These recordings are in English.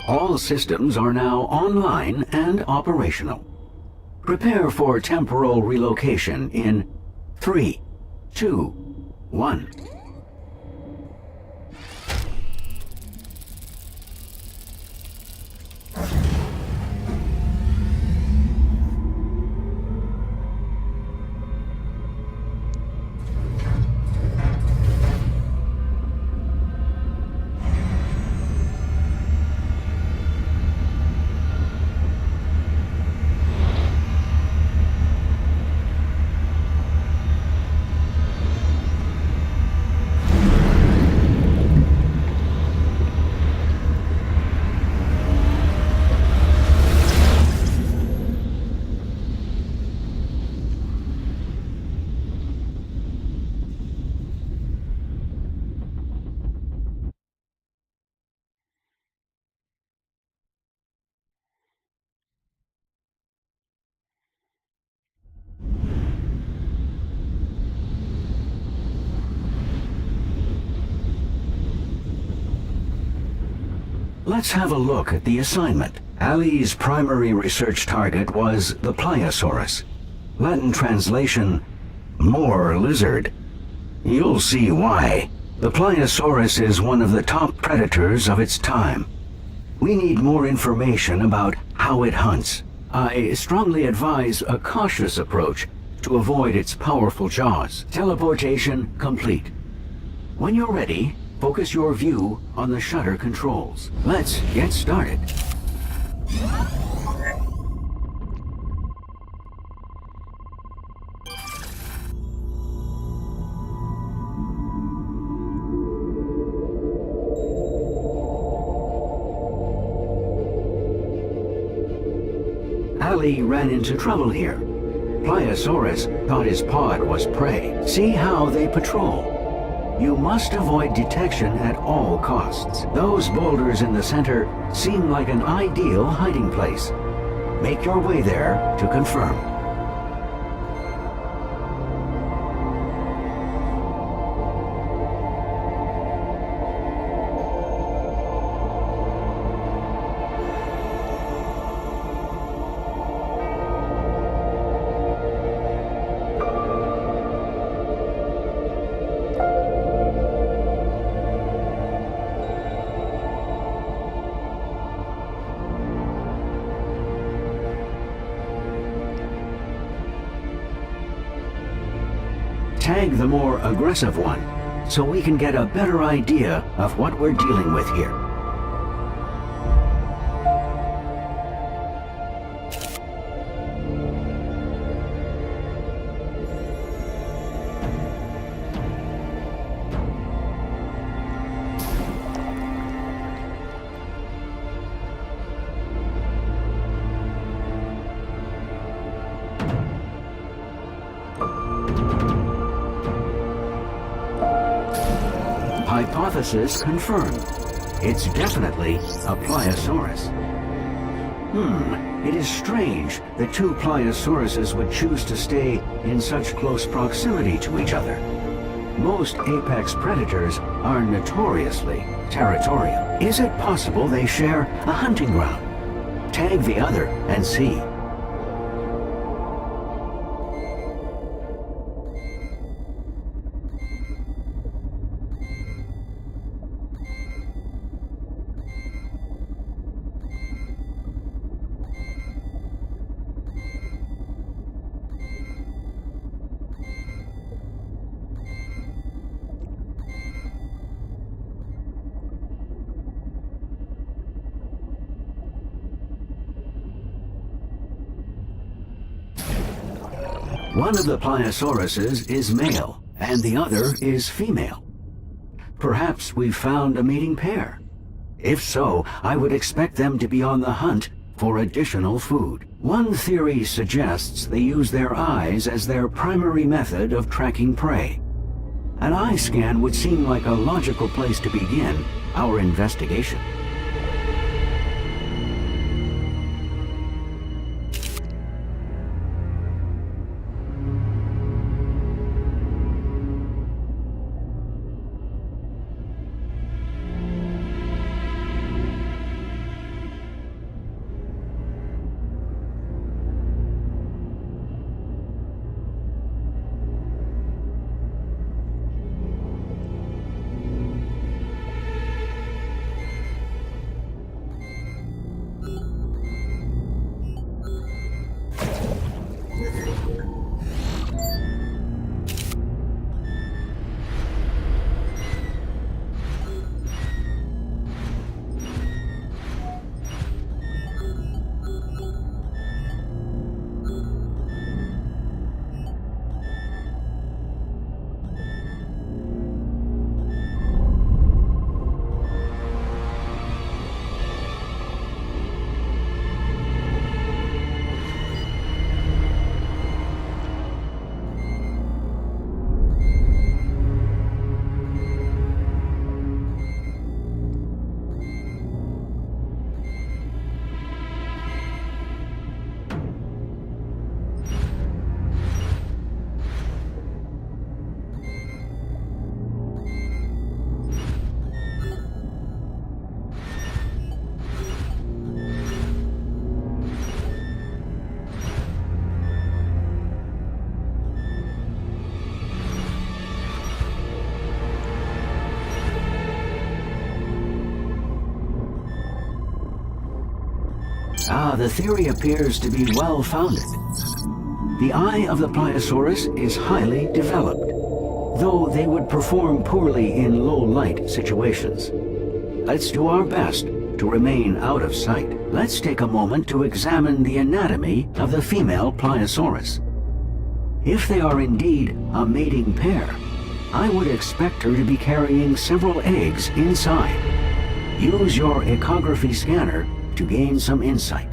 All systems are now online and operational. Prepare for temporal relocation in 3, 2, 1. Let's have a look at the assignment. Ali's primary research target was the Pliosaurus. Latin translation, more lizard. You'll see why. The Pliosaurus is one of the top predators of its time. We need more information about how it hunts. I strongly advise a cautious approach to avoid its powerful jaws. Teleportation complete. When you're ready, focus your view on the shutter controls. Let's get started. Ali ran into trouble here. Pliosaurus thought his pod was prey. See how they patrol. You must avoid detection at all costs. Those boulders in the center seem like an ideal hiding place. Make your way there to confirm. Tag the more aggressive one, so we can get a better idea of what we're dealing with here. Hypothesis confirmed. It's definitely a Pliosaurus. It is strange that two Pliosauruses would choose to stay in such close proximity to each other. Most apex predators are notoriously territorial. Is it possible they share a hunting ground? Tag the other and see. One of the Pliosauruses is male, and the other is female. Perhaps we've found a mating pair. If so, I would expect them to be on the hunt for additional food. One theory suggests they use their eyes as their primary method of tracking prey. An eye scan would seem like a logical place to begin our investigation. The theory appears to be well-founded. The eye of the Pliosaurus is highly developed, though they would perform poorly in low-light situations. Let's do our best to remain out of sight. Let's take a moment to examine the anatomy of the female Pliosaurus. If they are indeed a mating pair, I would expect her to be carrying several eggs inside. Use your echography scanner to gain some insight.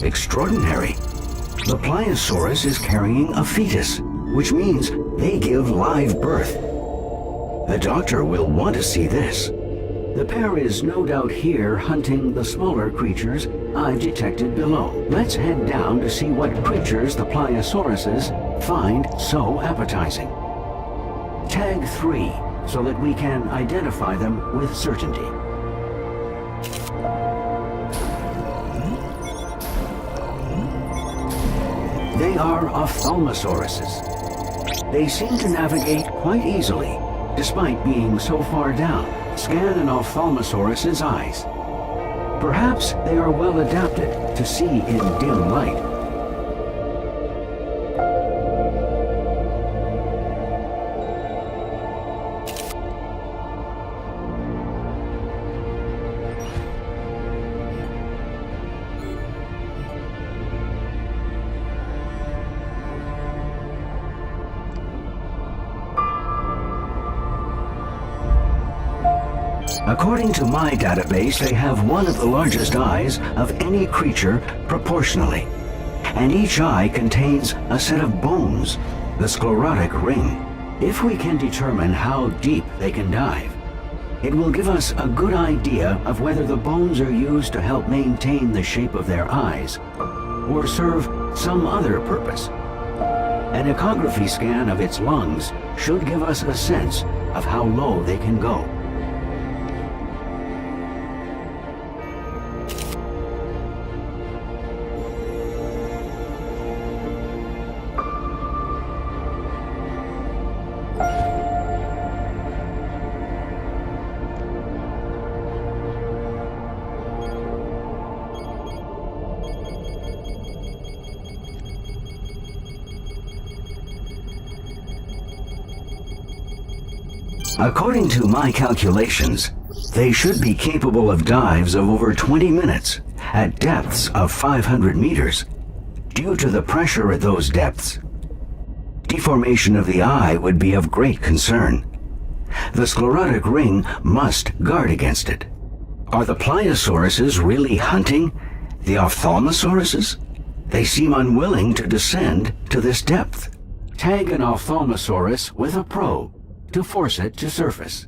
Extraordinary. The Pliosaurus is carrying a fetus, which means they give live birth. The doctor will want to see this. The pair is no doubt here hunting the smaller creatures I've detected below. Let's head down to see what creatures the Pliosauruses find so appetizing. Tag 3, so that we can identify them with certainty. They are ophthalmosauruses. They seem to navigate quite easily, despite being so far down. Scan an ophthalmosaurus's eyes. Perhaps they are well adapted to see in dim light. According to my database, they have one of the largest eyes of any creature proportionally. And each eye contains a set of bones, the sclerotic ring. If we can determine how deep they can dive, it will give us a good idea of whether the bones are used to help maintain the shape of their eyes or serve some other purpose. An ecography scan of its lungs should give us a sense of how low they can go. According to my calculations, they should be capable of dives of over 20 minutes at depths of 500 meters. Due to the pressure at those depths, deformation of the eye would be of great concern. The sclerotic ring must guard against it. Are the pliosauruses really hunting the ophthalmosauruses? They seem unwilling to descend to this depth. Tag an ophthalmosaurus with a probe to force it to surface.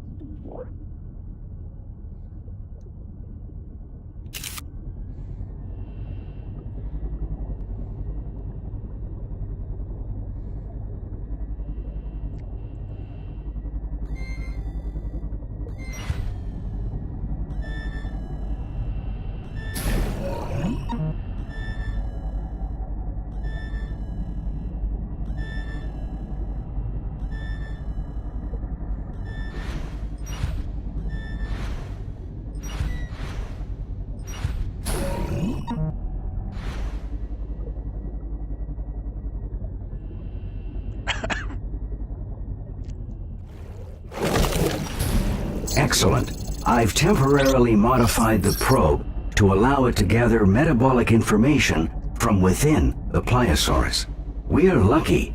Excellent. I've temporarily modified the probe to allow it to gather metabolic information from within the pliosaurus. We're lucky.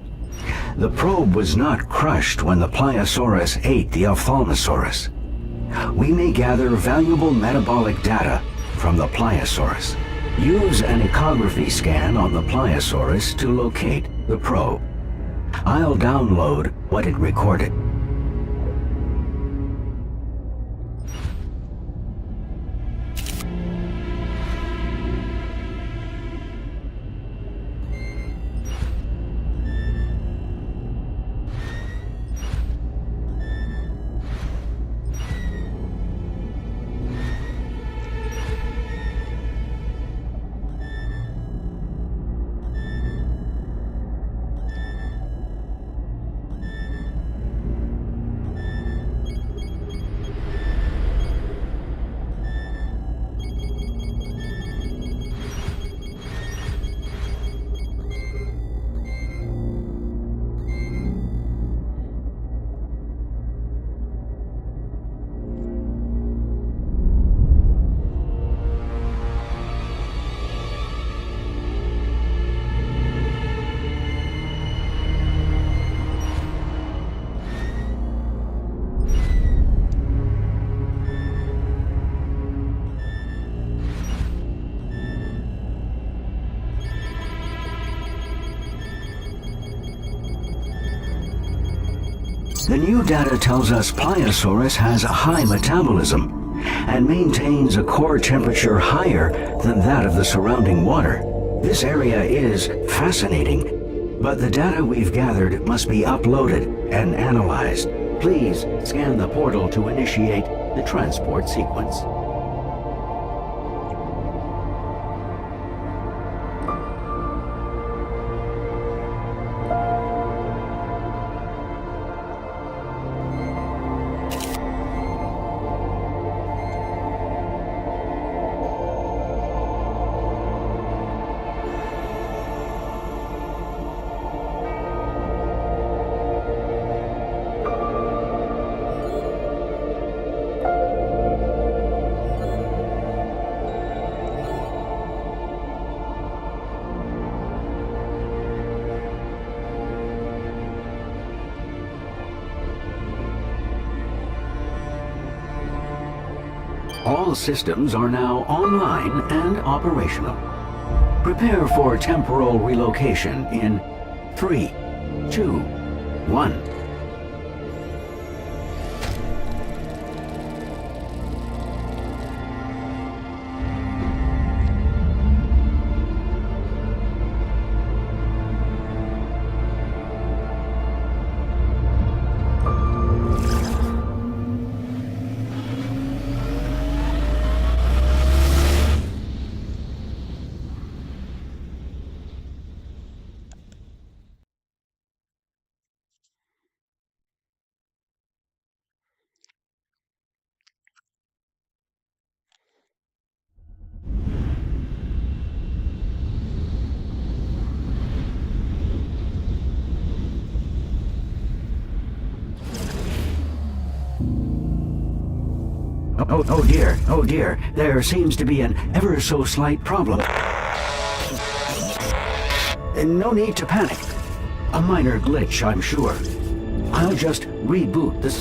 The probe was not crushed when the pliosaurus ate the ophthalmosaurus. We may gather valuable metabolic data from the pliosaurus. Use an ecography scan on the pliosaurus to locate the probe. I'll download what it recorded. The new data tells us Pliosaurus has a high metabolism and maintains a core temperature higher than that of the surrounding water. This area is fascinating, but the data we've gathered must be uploaded and analyzed. Please scan the portal to initiate the transport sequence. All systems are now online and operational. Prepare for temporal relocation in 3, 2, 1. Oh dear, there seems to be an ever so slight problem. No need to panic. A minor glitch, I'm sure. I'll just reboot this.